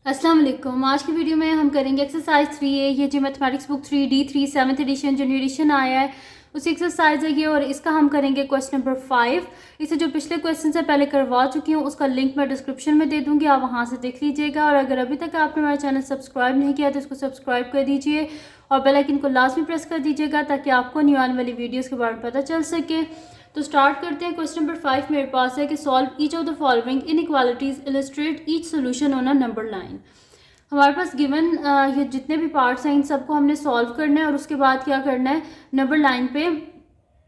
अस्सलाम वालेकुम। आज की वीडियो में हम करेंगे एक्सरसाइज 3A। ये जो mathematics book 3D3 7th edition जो न्यू एडिशन आया है उसी एक्सरसाइज है ये, और इसका हम करेंगे क्वेश्चन नंबर 5। इसे जो पिछले क्वेश्चन से पहले करवा चुकी हूँ उसका लिंक मैं डिस्क्रिप्शन में दे दूँगी, आप वहाँ से देख लीजिएगा। और अगर अभी तक आपने हमारा चैनल सब्सक्राइब नहीं किया तो इसको सब्सक्राइब कर दीजिए और बेल आइकन को लाजमी प्रेस कर दीजिएगा ताकि आपको न्यू आने वाली वीडियोज़ के बारे में पता चल सके। तो स्टार्ट करते हैं। क्वेश्चन नंबर 5 मेरे पास है कि solve each of the following inequalities, illustrate each solution on a number line. हमारे पास गिवन ये जितने भी पार्ट्स हैं इन सबको हमने सॉल्व करना है और उसके बाद क्या करना है, नंबर लाइन पे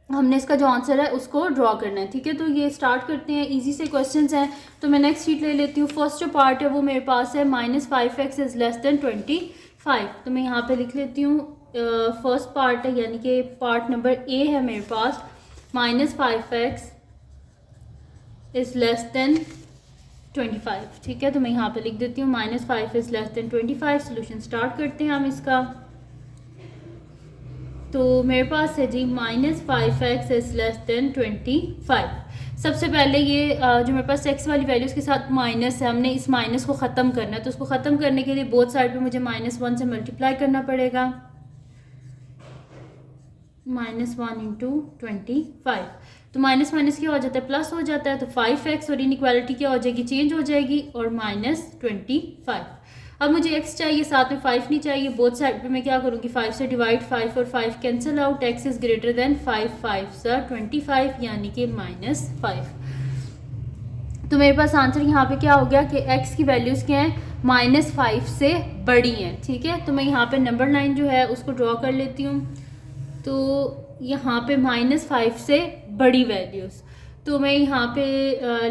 हमने इसका जो आंसर है उसको ड्रॉ करना है। ठीक है, तो ये स्टार्ट करते हैं। इजी से क्वेश्चंस हैं तो मैं नेक्स्ट शीट ले लेती हूँ। फर्स्ट जो पार्ट है वो मेरे पास है -5x इज़ लेस देन 25। तो मैं यहाँ पे लिख लेती हूँ फर्स्ट पार्ट है, यानी कि पार्ट नंबर ए है मेरे पास, -5x इज़ लेस देन 25। ठीक है, तो मैं यहाँ पे लिख देती हूँ -5 is less then 25। Solution start करते हैं हम इसका। तो मेरे पास है जी -5x इज़ लेस देन 25। सबसे पहले ये जो मेरे पास x वाली वैल्यू उसके साथ माइनस है, हमने इस माइनस को ख़त्म करना है। तो उसको ख़त्म करने के लिए बोथ साइड पे मुझे -1 से मल्टीप्लाई करना पड़ेगा। -1 इंटू 25, तो माइनस माइनस क्या हो जाता है, प्लस हो जाता है। तो 5x और इनइक्वालिटी क्या हो जाएगी, चेंज हो जाएगी, और -25। अब मुझे x चाहिए, साथ में 5 नहीं चाहिए। बोथ साइड पे मैं क्या करूँगी, 5 से डिवाइड, 5 और 5 cancel out, x is greater then 5, 5 सा 25, यानी कि -5। तो मेरे पास आंसर यहाँ पे क्या हो गया कि x की वैल्यूज़ क्या हैं, -5 से बड़ी हैं। ठीक है, तो मैं यहाँ पे नंबर लाइन जो है उसको ड्रॉ कर लेती हूँ। तो यहाँ पे -5 से बड़ी वैल्यूज़, तो मैं यहाँ पे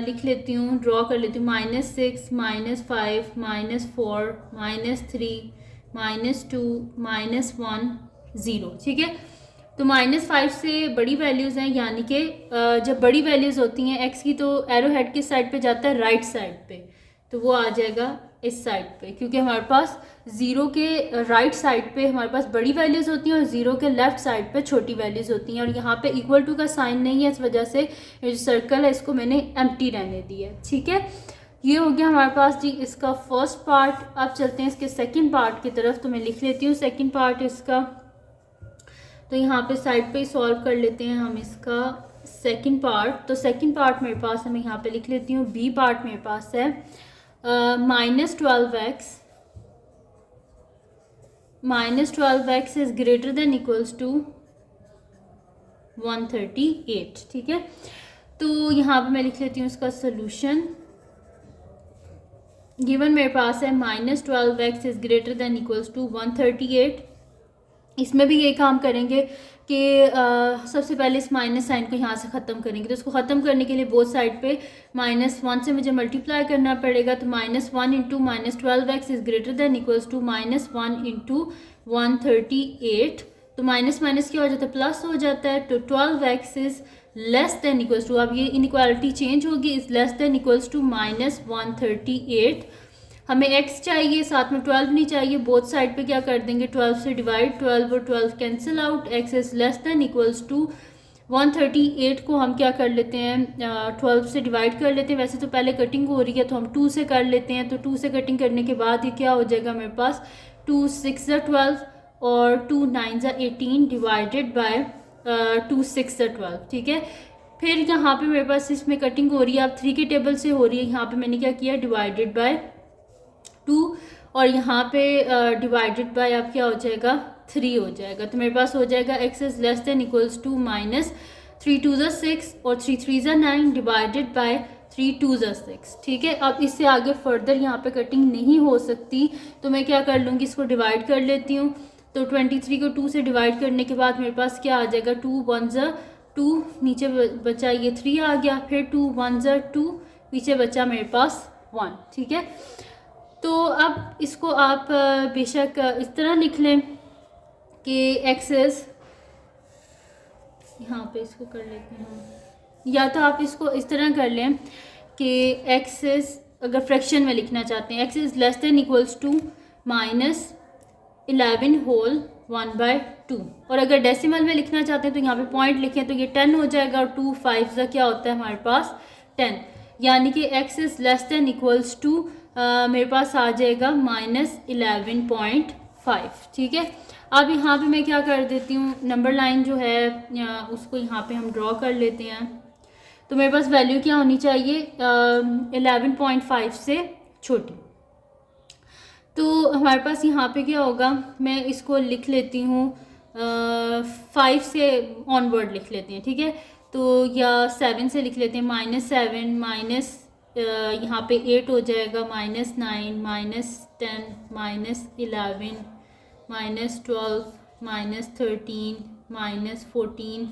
लिख लेती हूँ, ड्रॉ कर लेती हूँ, -6, -5, -4, -3, -2, -1, 0। ठीक है, तो -5 से बड़ी वैल्यूज़ हैं, यानी कि जब बड़ी वैल्यूज़ होती हैं x की तो एरो हेड किस साइड पे जाता है, राइट साइड पे। तो वो आ जाएगा इस साइड पे, क्योंकि हमारे पास 0 के राइट साइड पे हमारे पास बड़ी वैल्यूज़ होती हैं और 0 के लेफ्ट साइड पे छोटी वैल्यूज़ होती हैं। और यहाँ पे इक्वल टू का साइन नहीं है, इस वजह से ये जो सर्कल है इसको मैंने एम्प्टी रहने दिया है। ठीक है, ये हो गया हमारे पास जी इसका फर्स्ट पार्ट। अब चलते हैं इसके सेकेंड पार्ट की तरफ। तो मैं लिख लेती हूँ सेकेंड पार्ट इसका। तो यहाँ पे साइड पे सॉल्व कर लेते हैं हम इसका सेकेंड पार्ट। तो सेकेंड पार्ट मेरे पास है, मैं यहाँ पे लिख लेती हूँ, बी पार्ट मेरे पास है -12x is greater than equals to 138। ठीक है, तो यहाँ पे मैं लिख लेती हूँ इसका सोल्यूशन। गिवन मेरे पास है -12x is greater than equals to 138। इसमें भी ये काम करेंगे कि सबसे पहले इस माइनस साइन को यहाँ से ख़त्म करेंगे। तो इसको ख़त्म करने के लिए बोथ साइड पे -1 से मुझे मल्टीप्लाई करना पड़ेगा। तो -1 into -12x is greater than equals to -1 into 138। तो माइनस माइनस क्या हो जाता है, प्लस हो जाता है। तो 12x is less than equals to, अब ये इनइक्वालिटी चेंज होगी, is less than equals to -138। हमें x चाहिए, साथ में 12 नहीं चाहिए। बोथ साइड पे क्या कर देंगे, 12 से डिवाइड, 12 और 12 cancel out, x is less than equals to 138 को हम क्या कर लेते हैं, 12 से डिवाइड कर लेते हैं। वैसे तो पहले कटिंग हो रही है तो हम 2 से कर लेते हैं। तो 2 से कटिंग करने के बाद ये क्या हो जाएगा मेरे पास, 2 6 12 और 2 9 18 डिवाइडेड बाय 2 6 12। ठीक है, फिर यहाँ पे मेरे पास इसमें कटिंग हो रही है, अब 3 के टेबल से हो रही है। यहाँ पे मैंने क्या किया, डिवाइडेड बाय 2, और यहाँ पे डिवाइडेड बाय अब क्या हो जाएगा, 3 हो जाएगा। तो मेरे पास हो जाएगा x is less than equals to -3 2 6 और 3 3 9 डिवाइडेड बाय 3 2 6। ठीक है, अब इससे आगे फर्दर यहाँ पे कटिंग नहीं हो सकती, तो मैं क्या कर लूँगी, इसको डिवाइड कर लेती हूँ। तो 23 को 2 से डिवाइड करने के बाद मेरे पास क्या आ जाएगा, 2 1 2, नीचे बचा ये 3 आ गया, फिर 2 1 2, पीछे बचा मेरे पास 1। ठीक है, तो अब इसको आप बेशक इस तरह लिख लें कि x इज़, यहाँ पे इसको कर लेते हैं, या तो आप इसको इस तरह कर लें कि x इज़, अगर फ्रैक्शन में लिखना चाहते हैं, x is less than equals to -11 whole 1/2। और अगर डेसिमल में लिखना चाहते हैं तो यहाँ पे पॉइंट लिखें तो ये 10 हो जाएगा, और 2 5 क्या होता है हमारे पास 10, यानी कि x is less than equals to मेरे पास आ जाएगा -11.5। ठीक है, अब यहाँ पे मैं क्या कर देती हूँ, नंबर लाइन जो है उसको यहाँ पे हम ड्रॉ कर लेते हैं। तो मेरे पास वैल्यू क्या होनी चाहिए, 11.5 से छोटी। तो हमारे पास यहाँ पे क्या होगा, मैं इसको लिख लेती हूँ 5 से ऑनवर्ड लिख लेते हैं। ठीक है, तो या 7 से लिख लेते हैं, -7 माइनस यहाँ पे 8 हो जाएगा, -9 -10 -11 -12 -13 -14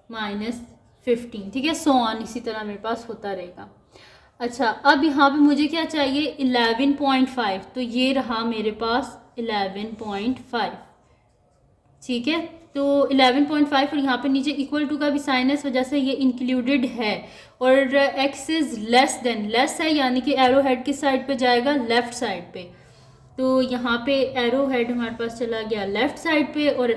-15। ठीक है, सो ऑन, इसी तरह मेरे पास होता रहेगा। अच्छा, अब यहाँ पे मुझे क्या चाहिए, 11.5, तो ये रहा मेरे पास 11.5। ठीक है, तो 11.5 और यहाँ पे नीचे इक्वल टू का भी साइन है, इस वजह से ये इंक्लूडेड है। और x is less then, less है यानी कि एरो हेड किस साइड पे जाएगा, लेफ़्ट साइड पे। तो यहाँ पे एरो हेड हमारे पास चला गया लेफ़्ट साइड पे, और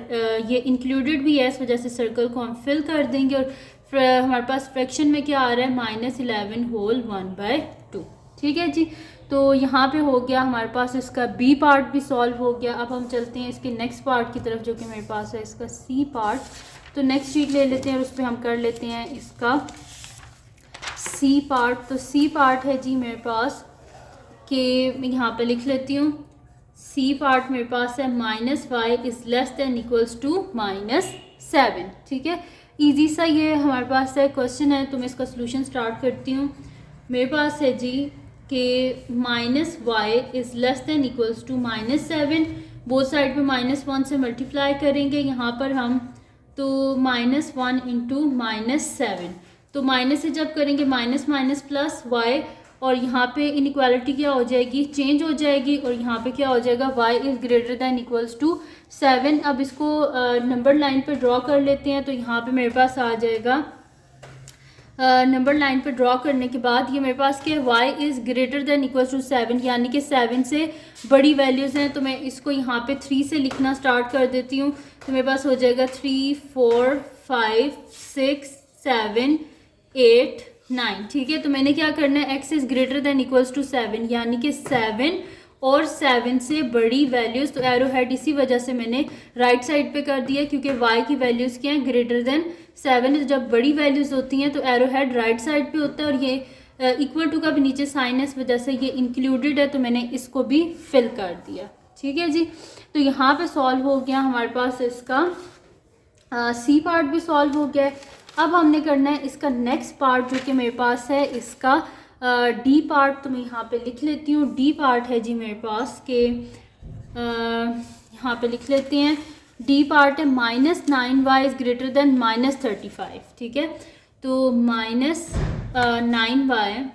ये इंक्लूडेड भी है, इस वजह से सर्कल को हम फिल कर देंगे। और हमारे पास फ्रैक्शन में क्या आ रहा है, -11 होल 1/2। ठीक है जी, तो यहाँ पे हो गया हमारे पास, इसका बी पार्ट भी सॉल्व हो गया। अब हम चलते हैं इसके नेक्स्ट पार्ट की तरफ, जो कि मेरे पास है इसका सी पार्ट। तो नेक्स्ट शीट ले लेते हैं और उस पर हम कर लेते हैं इसका सी पार्ट। तो सी पार्ट है जी मेरे पास, कि मैं यहाँ पे लिख लेती हूँ, सी पार्ट मेरे पास है -y is less than equals to -7। ठीक है, ईजी सा ये हमारे पास है क्वेश्चन है, तो मैं इसका सोल्यूशन स्टार्ट करती हूँ। मेरे पास है जी कि -y is less than equals to -7, both side पे -1 से मल्टीप्लाई करेंगे यहाँ पर हम, तो -1 इंटू -7, तो माइनस से जब करेंगे माइनस माइनस प्लस y, और यहाँ पे इनइक्वालिटी क्या हो जाएगी, चेंज हो जाएगी, और यहाँ पे क्या हो जाएगा, y is greater than equals to 7। अब इसको नंबर लाइन पे ड्रॉ कर लेते हैं। तो यहाँ पे मेरे पास आ जाएगा, नंबर लाइन पे ड्रॉ करने के बाद ये मेरे पास क्या है, y is greater than equals to 7, यानी कि 7 से बड़ी वैल्यूज़ हैं। तो मैं इसको यहाँ पे 3 से लिखना स्टार्ट कर देती हूँ। तो मेरे पास हो जाएगा 3 4 5 6 7 8 9। ठीक है, तो मैंने क्या करना है, x is greater than equals to 7, यानी कि 7 और 7 से बड़ी वैल्यूज़। तो एरो हेड इसी वजह से मैंने राइट साइड पे कर दिया, क्योंकि y की वैल्यूज़ क्या हैं, ग्रेटर दैन 7। जब बड़ी वैल्यूज़ होती हैं तो एरो हेड राइट साइड पे होता है, और ये इक्वल टू का भी नीचे साइन है, इस वजह से ये इंक्लूडेड है, तो मैंने इसको भी फिल कर दिया। ठीक है जी, तो यहाँ पे सॉल्व हो गया हमारे पास इसका सी पार्ट भी सॉल्व हो गया है। अब हमने करना है इसका नेक्स्ट पार्ट, जो कि मेरे पास है इसका डी पार्ट। तो मैं यहाँ पे लिख लेती हूँ, डी पार्ट है जी मेरे पास के, यहाँ पे लिख लेते हैं, डी पार्ट है -9y इज़ ग्रेटर दैन -35। ठीक है, तो -9y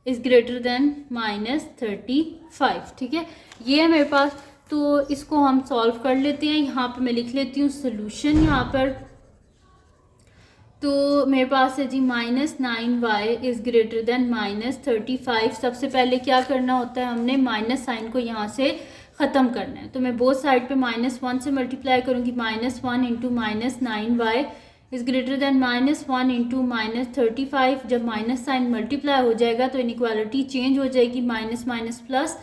इज़ ग्रेटर दैन -35। ठीक है, ये है मेरे पास। तो इसको हम सॉल्व कर लेते हैं। यहाँ पे मैं लिख लेती हूँ सोल्यूशन यहाँ पर। तो मेरे पास है जी -9y इज़ ग्रेटर दैन -35। सबसे पहले क्या करना होता है, हमने माइनस साइन को यहाँ से ख़त्म करना है। तो मैं बोथ साइड पे -1 से मल्टीप्लाई करूँगी, -1 into -9y is greater then -1 into -35। जब माइनस साइन मल्टीप्लाई हो जाएगा तो इनइक्वालिटी चेंज हो जाएगी, माइनस माइनस प्लस,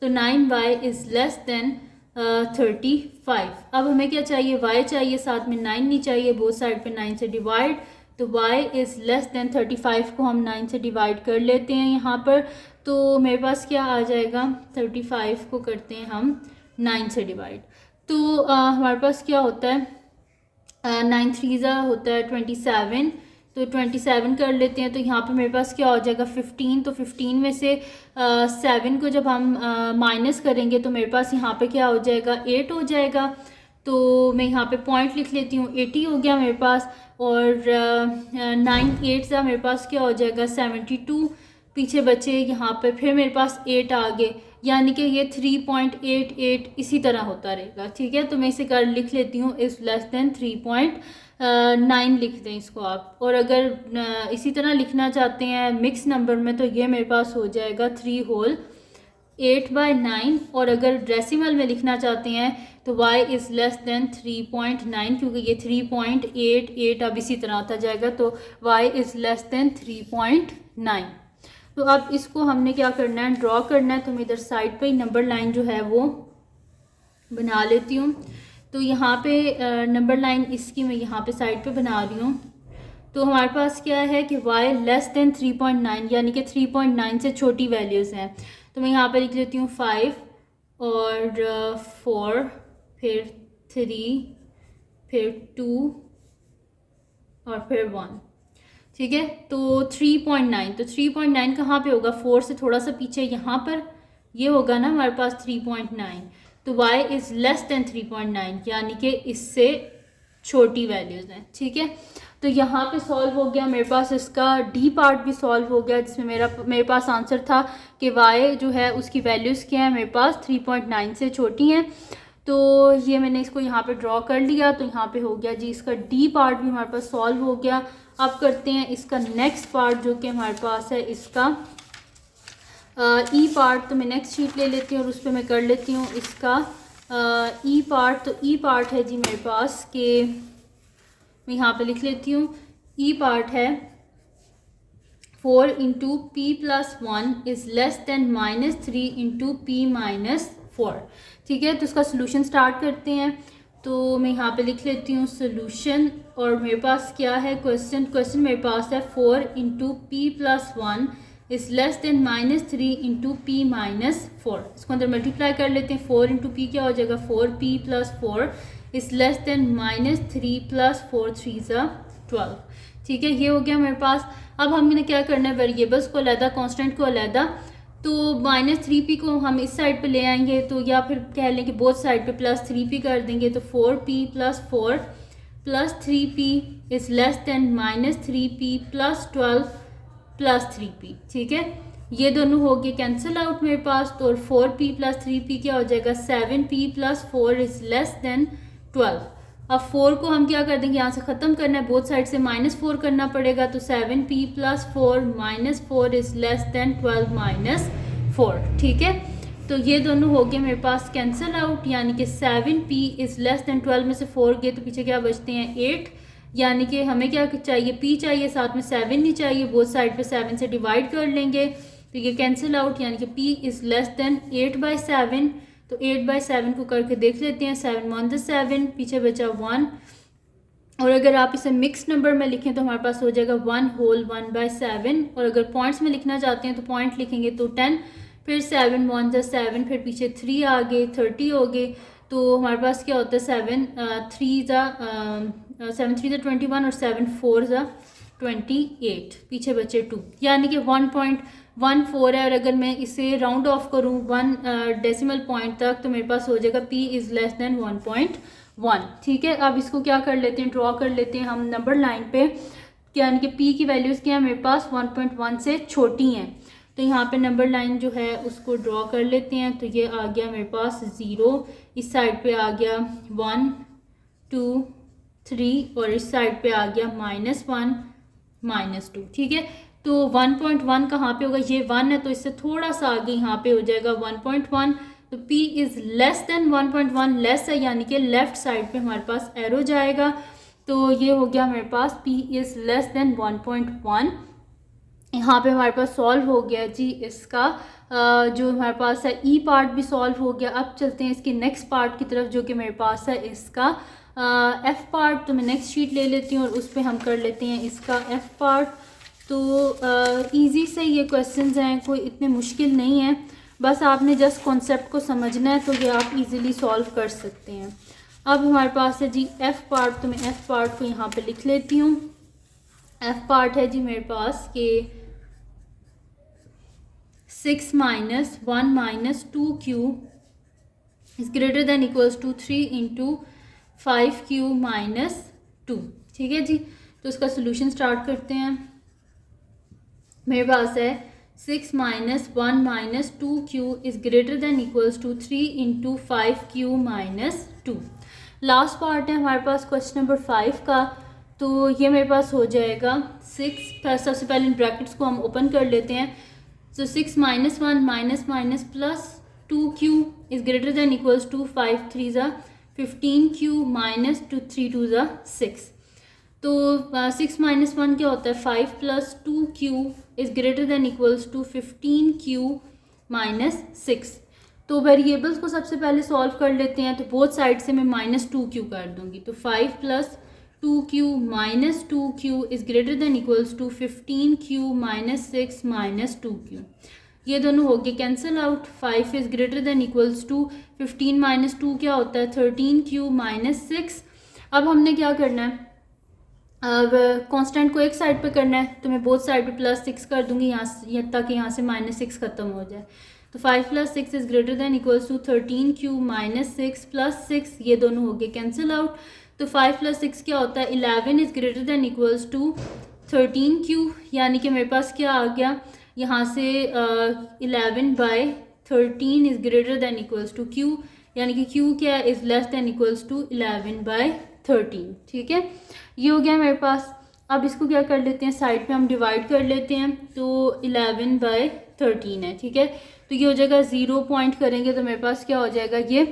तो 9y इज़ लेस देन 35। अब हमें क्या चाहिए, y चाहिए, साथ में 9 नहीं चाहिए, बोथ साइड पे 9 से डिवाइड। तो y इज़ लेस देन 35 को हम 9 से डिवाइड कर लेते हैं यहाँ पर। तो मेरे पास क्या आ जाएगा, 35 को करते हैं हम 9 से डिवाइड। तो हमारे पास क्या होता है, 9 3 होता है 27, तो 27 कर लेते हैं। तो यहाँ पे मेरे पास क्या हो जाएगा, 15। तो 15 में से 7 को जब हम माइनस करेंगे तो मेरे पास यहाँ पे क्या हो जाएगा, 8 हो जाएगा। तो मैं यहाँ पे पॉइंट लिख लेती हूँ, 80 हो गया मेरे पास। और 9 8 सा मेरे पास क्या हो जाएगा, 72 पीछे बचे यहाँ पे, फिर मेरे पास 8 आ गए, यानी कि ये 3.88 इसी तरह होता रहेगा। ठीक है, तो मैं इसे कर लिख लेती हूँ, इज़ लेस देन 3.9 लिख दें इसको आप। और अगर इसी तरह लिखना चाहते हैं मिक्स नंबर में, तो ये मेरे पास हो जाएगा 3 होल 8/9। और अगर डेसिमल में लिखना चाहते हैं तो y इज़ लेस देन 3.9, क्योंकि ये 3.88 अब इसी तरह आता जाएगा, तो y इज़ लेस देन 3.9। तो अब इसको हमने क्या करना है, ड्रॉ करना है। तो मैं इधर साइड पे ही नंबर लाइन जो है वो बना लेती हूँ। तो यहाँ पे नंबर लाइन इसकी मैं यहाँ पे साइड पे बना रही हूँ। तो हमारे पास क्या है कि y लेस देन 3.9 यानी कि 3.9 से छोटी वैल्यूज़ हैं। तो मैं यहाँ पे लिख लेती हूँ 5 और 4 फिर 3 फिर 2 और फिर 1, ठीक है। तो 3.9, तो 3.9 कहाँ पे होगा, 4 से थोड़ा सा पीछे यहाँ पर ये होगा ना हमारे पास 3.9। तो y इज़ लेस देन 3.9 यानी कि इससे छोटी वैल्यूज़ हैं, ठीक है। तो यहाँ पे सॉल्व हो गया मेरे पास, इसका डी पार्ट भी सॉल्व हो गया, जिसमें मेरे पास आंसर था कि y जो है उसकी वैल्यूज़ क्या है, मेरे पास 3.9 से छोटी हैं। तो ये मैंने इसको यहाँ पे ड्रॉ कर लिया। तो यहाँ पे हो गया जी, इसका डी पार्ट भी हमारे पास सॉल्व हो गया। अब करते हैं इसका नेक्स्ट पार्ट जो कि हमारे पास है इसका ई पार्ट। तो मैं नेक्स्ट शीट ले लेती हूँ और उस पर मैं कर लेती हूँ इसका ई पार्ट। तो ई पार्ट है जी मेरे पास कि मैं यहाँ पे लिख लेती हूँ, ई पार्ट है 4 into P plus 1 is less then -3 into P minus 4, ठीक है। तो इसका सोल्यूशन स्टार्ट करते हैं। तो मैं यहाँ पे लिख लेती हूँ सोल्यूशन, और मेरे पास क्या है क्वेश्चन मेरे पास है 4 into P plus 1 is less then -3 into P minus 4। इसको अंदर मल्टीप्लाई कर लेते हैं। 4 इंटू पी क्या हो जाएगा, 4p plus 4 is less then -3 plus 4 3 ज़ा 12, ठीक है। ये हो गया मेरे पास। अब हमने क्या करना है, वेरिएबल्स को अलहदा, कांस्टेंट को अलहदा। तो -3p को हम इस साइड पे ले आएंगे, तो या फिर कह लें कि बोथ साइड पे +3p कर देंगे। तो 4p plus 4 plus 3p is less then -3p plus 12 plus 3p, ठीक है। ये दोनों हो गए कैंसिल आउट मेरे पास। तो 4p प्लस 3p क्या हो जाएगा, 7p plus 4 is less then 12। अब 4 को हम क्या कर देंगे, यहाँ से ख़त्म करना है, बोथ साइड से -4 करना पड़ेगा। तो 7p plus 4 minus 4 is less then 12 minus 4, ठीक है। तो ये दोनों हो गए मेरे पास कैंसिल आउट, यानी कि 7p इज़ लेस देन 12 में से 4 गए तो पीछे क्या बचते हैं 8, यानी कि हमें क्या चाहिए, p चाहिए, साथ में 7 नहीं चाहिए। बोथ साइड पे 7 से डिवाइड कर लेंगे तो ये कैंसिल आउट, यानी कि p इज़ लेस देन 8/7। तो 8/7 को करके देख लेते हैं, 7 1 ज़ा 7, पीछे बचा 1। और अगर आप इसे मिक्स नंबर में लिखें तो हमारे पास हो जाएगा 1 होल 1/7। और अगर पॉइंट्स में लिखना चाहते हैं तो पॉइंट लिखेंगे तो 10, फिर 7 1 ज़ा 7, फिर पीछे 3 आ गए, 30 हो गए। तो हमारे पास क्या होता है 7 3 ज़ा 21 और 7 4 ज़ा 28, पीछे बचे 2, यानी कि 1.14 है। और अगर मैं इसे राउंड ऑफ करूँ 1 डेसिमल पॉइंट तक तो मेरे पास हो जाएगा p इज़ लेस देन 1.1, ठीक है। अब इसको क्या कर लेते हैं, ड्रॉ कर लेते हैं हम नंबर लाइन पे, यानी कि p की वैल्यूज़ क्या है मेरे पास 1.1 से छोटी हैं। तो यहाँ पे नंबर लाइन जो है उसको ड्रॉ कर लेते हैं। तो ये आ गया मेरे पास 0, इस साइड पे आ गया 1 2 3 और इस साइड पे आ गया -1 -2, ठीक है। तो 1.1 कहाँ पे होगा, ये 1 है तो इससे थोड़ा सा आगे यहाँ पे हो जाएगा 1.1। तो p is less then 1.1, less है यानी कि लेफ़्ट साइड पे हमारे पास एरो जाएगा। तो ये हो गया मेरे पास p इज़ लेस देन 1.1। यहाँ पे हमारे पास सॉल्व हो गया जी इसका जो हमारे पास है ई पार्ट भी सॉल्व हो गया। अब चलते हैं इसके नेक्स्ट पार्ट की तरफ जो कि मेरे पास है इसका एफ़ पार्ट। तो मैं नेक्स्ट शीट ले लेती हूँ और उस पर हम कर लेते हैं इसका एफ़ पार्ट। तो इजी से ये क्वेश्चंस हैं, कोई इतने मुश्किल नहीं है, बस आपने जस्ट कॉन्सेप्ट को समझना है तो ये आप इजीली सॉल्व कर सकते हैं। अब हमारे पास है जी एफ़ पार्ट। तो मैं एफ़ पार्ट को यहाँ पे लिख लेती हूँ। एफ़ पार्ट है जी मेरे पास कि 6 - 1 - 2q is greater than equals to 3 into 5q - 2, ठीक है जी। तो इसका सोल्यूशन स्टार्ट करते हैं। मेरे पास है 6 - 1 - 2q is greater than equals to 3 into 5q - 2। Last part है हमारे पास क्वेश्चन नंबर 5 का। तो ये मेरे पास हो जाएगा 6, सबसे पहले इन ब्रैकेट्स को हम ओपन कर लेते हैं। तो 6 - 1 - plus 2q is greater than equals to 5 3 ज़ा 15q - 2 3 2 ज़ा 6। तो 6 माइनस 1 क्या होता है 5 plus 2q is greater than equals to 15q minus 6। तो वेरिएबल्स को सबसे पहले सॉल्व कर लेते हैं। तो बोथ साइड से मैं -2q कर दूंगी। तो 5 plus 2q minus 2q is greater than equals to 15q minus 6 minus 2q। ये दोनों हो गए cancel out. 5 is greater than equals to 15 minus 2 क्या होता है 13q माइनस 6। अब हमने क्या करना है, अब कांस्टेंट को एक साइड पे करना है, तो मैं बोथ साइड पे +6 कर दूंगी यहाँ से, ताकि यहाँ से -6 खत्म हो जाए। तो 5 + 6 is greater than equals to 13q minus 6 + 6, ये दोनों हो गए कैंसिल आउट। तो 5 + 6 क्या होता है 11 is greater than equals to 13q, यानी कि मेरे पास क्या आ गया यहाँ से 11/13 is greater than equals to q, यानी कि q क्या है is less than equals to 11/13। ठीक है, ये हो गया मेरे पास। अब इसको क्या कर लेते हैं साइड पे हम डिवाइड कर लेते हैं। तो 11/13 है। ठीक है, तो ये हो जाएगा 0 पॉइंट करेंगे तो मेरे पास क्या हो जाएगा ये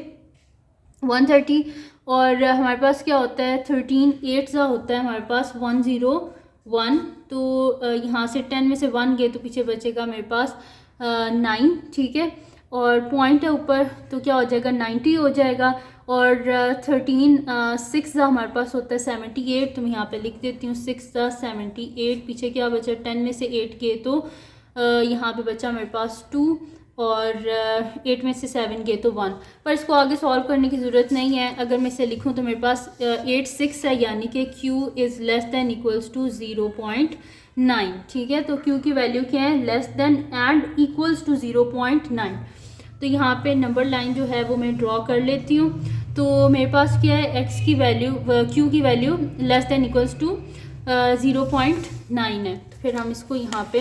130, और हमारे पास क्या होता है 13 8 होता है हमारे पास 101। तो यहाँ से 10 में से 1 गए तो पीछे बचेगा मेरे पास 9। ठीक है, और पॉइंट है ऊपर तो क्या हो जाएगा 90 हो जाएगा। और 13 6 हमारे पास होता है 78, तो मैं यहाँ पे लिख देती हूँ 6 78। पीछे क्या बचा 10 में से 8 गए तो यहाँ पे बचा मेरे पास 2, और 8 में से 7 गए तो 1। पर इसको आगे सॉल्व करने की ज़रूरत नहीं है। अगर मैं इसे लिखूँ तो मेरे पास 8 6 है, यानी कि q is less than equals to 0.9। ठीक है, तो q की वैल्यू क्या है less than and equals to 0.9। तो यहाँ पे नंबर लाइन जो है वो मैं ड्रॉ कर लेती हूँ। तो मेरे पास क्या है x की वैल्यू q की value less than equals to 0.9 है। तो फिर हम इसको यहाँ पे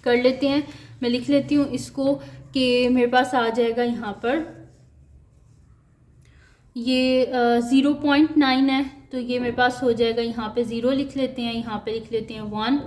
कर लेते हैं। मैं लिख लेती हूँ इसको कि मेरे पास आ जाएगा यहाँ पर ये 0.9 है, तो ये मेरे पास हो जाएगा यहाँ पे 0 लिख लेते हैं, यहाँ पे लिख लेते हैं 1,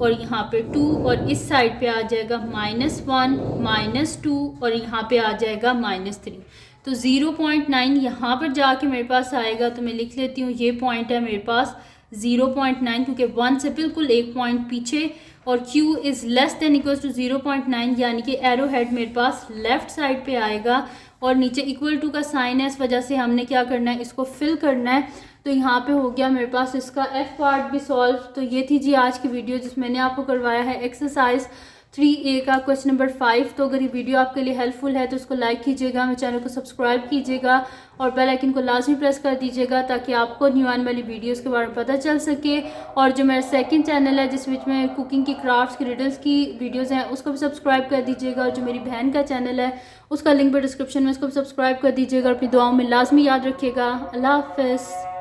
और यहाँ पे 2, और इस साइड पे आ जाएगा -1 -2, और यहाँ पे आ जाएगा -3। तो 0.9 यहाँ पर जाके मेरे पास आएगा। तो मैं लिख लेती हूँ ये पॉइंट है मेरे पास 0.9, क्योंकि 1 से बिल्कुल एक पॉइंट पीछे, और q is less than equals to 0.9, यानी कि एरो हेड मेरे पास लेफ़्ट साइड पे आएगा, और नीचे इक्वल टू का साइन है, इस वजह से हमने क्या करना है इसको फिल करना है। तो यहाँ पे हो गया मेरे पास इसका f पार्ट भी सॉल्व। तो ये थी जी आज की वीडियो जिसमें मैंने आपको करवाया है एक्सरसाइज 3A का क्वेश्चन नंबर 5। तो अगर ये वीडियो आपके लिए हेल्पफुल है तो इसको लाइक कीजिएगा, मेरे चैनल को सब्सक्राइब कीजिएगा, और बेल आइकन को लाजमी प्रेस कर दीजिएगा ताकि आपको न्यू आने वाली वीडियोस के बारे में पता चल सके। और जो मेरा सेकंड चैनल है जिस विच में कुकिंग की, क्राफ्ट्स की, रिडल्स की वीडियोस हैं, उसको भी सब्सक्राइब कर दीजिएगा। और जो मेरी बहन का चैनल है उसका लिंक भी डिस्क्रिप्शन में, उसको भी सब्सक्राइब कर दीजिएगा। अपनी दुआओं में लाजमी याद रखिएगा। अल्लाह हाफ़िज़।